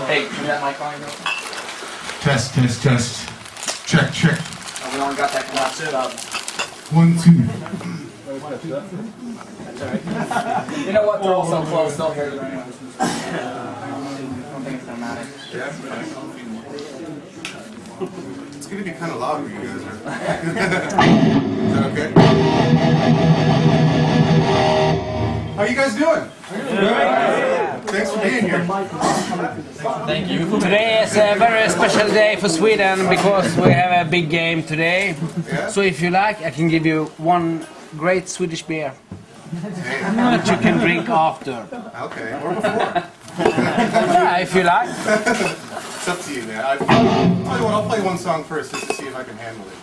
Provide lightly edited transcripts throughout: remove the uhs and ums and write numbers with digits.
Hey, turn that mic on. Test, test, test. Check, check. Oh, we only got that collapsed up. 1, 2. That's alright. You know what? They're all so close. They'll hear you anyway. I don't think it's gonna matter. Yeah, it's gonna be kind of loud for you guys, right? Is that okay? How you guys doing? Thanks for being here. Thank you. Today is a very special day for Sweden because we have a big game today. Yeah? So if you like, I can give you one great Swedish beer that you can drink after. Okay, or before. Yeah, if you like. It's up to you, man. I'll play one song first just to see if I can handle it.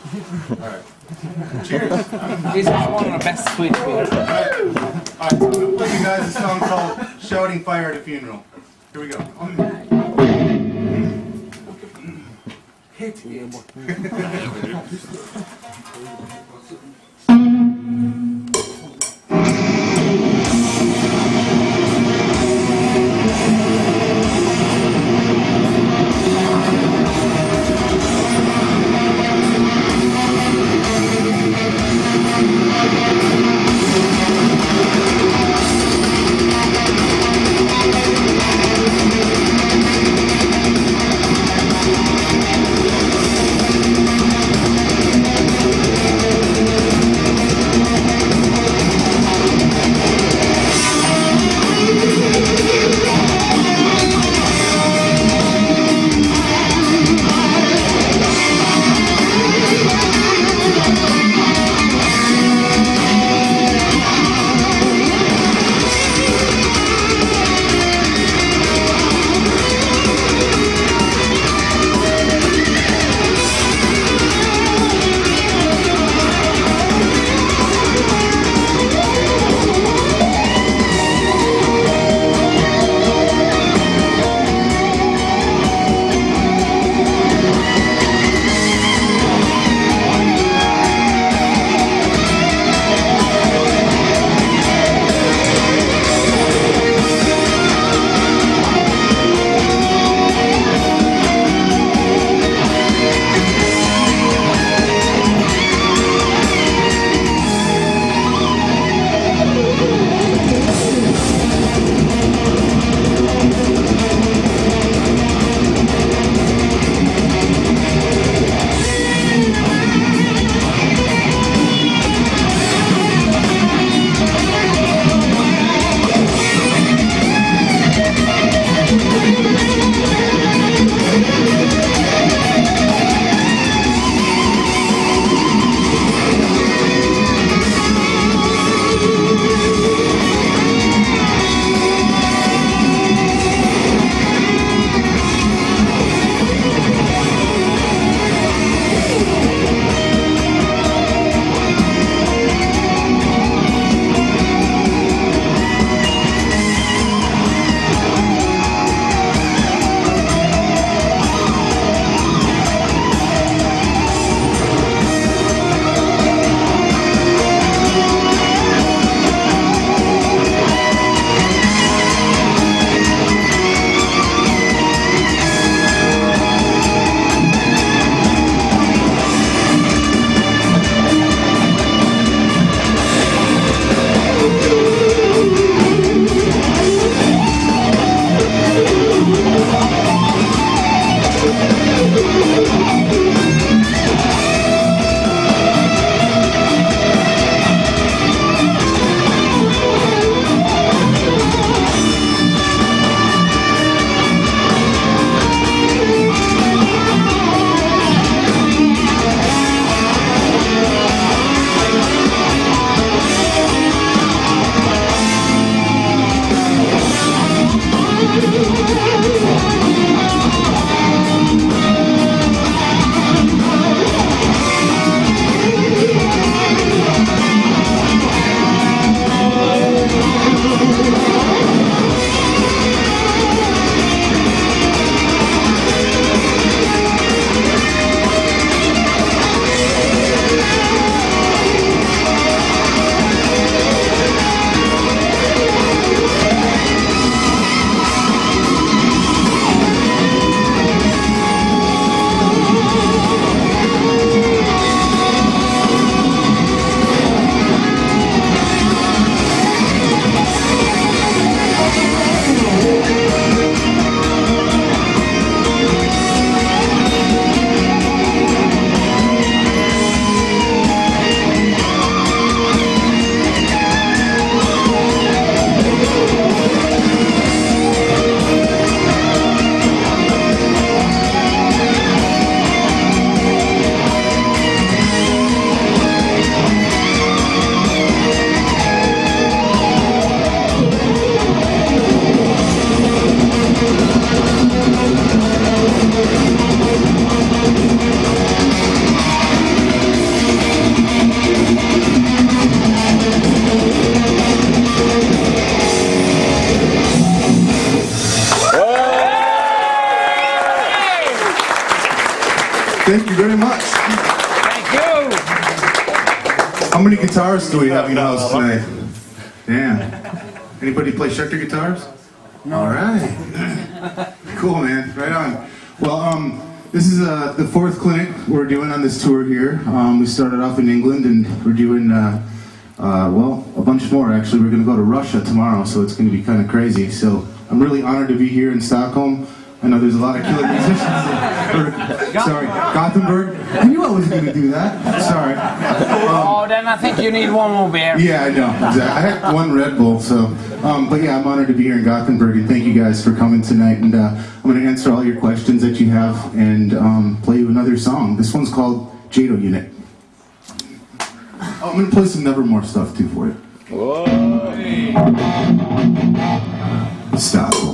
Alright. Cheers. This is one of the best Swedish beers. Alright, so I'm going to play you guys a song called Shouting Fire at a Funeral. Here we go. Hit it. Thank you very much. Thank you. How many guitarists do we have in the house tonight? Damn. Anybody play Schecter guitars? No. All right. Cool, man. Right on. Well, this is the fourth clinic we're doing on this tour here. We started off in England, and we're doing, well, a bunch more, actually. We're going to go to Russia tomorrow, so it's going to be kind of crazy. So I'm really honored to be here in Stockholm. I know there's a lot of killer musicians. Sorry, Gothenburg. I knew I was going to do that. Sorry. Oh, then I think you need one more beer. Yeah, I know. Exactly. I had one Red Bull, so. But yeah, I'm honored to be here in Gothenburg, and thank you guys for coming tonight. And I'm going to answer all your questions that you have and play you another song. This one's called Jado Unit. Oh, I'm going to play some Nevermore stuff too for you. Whoa. Stop.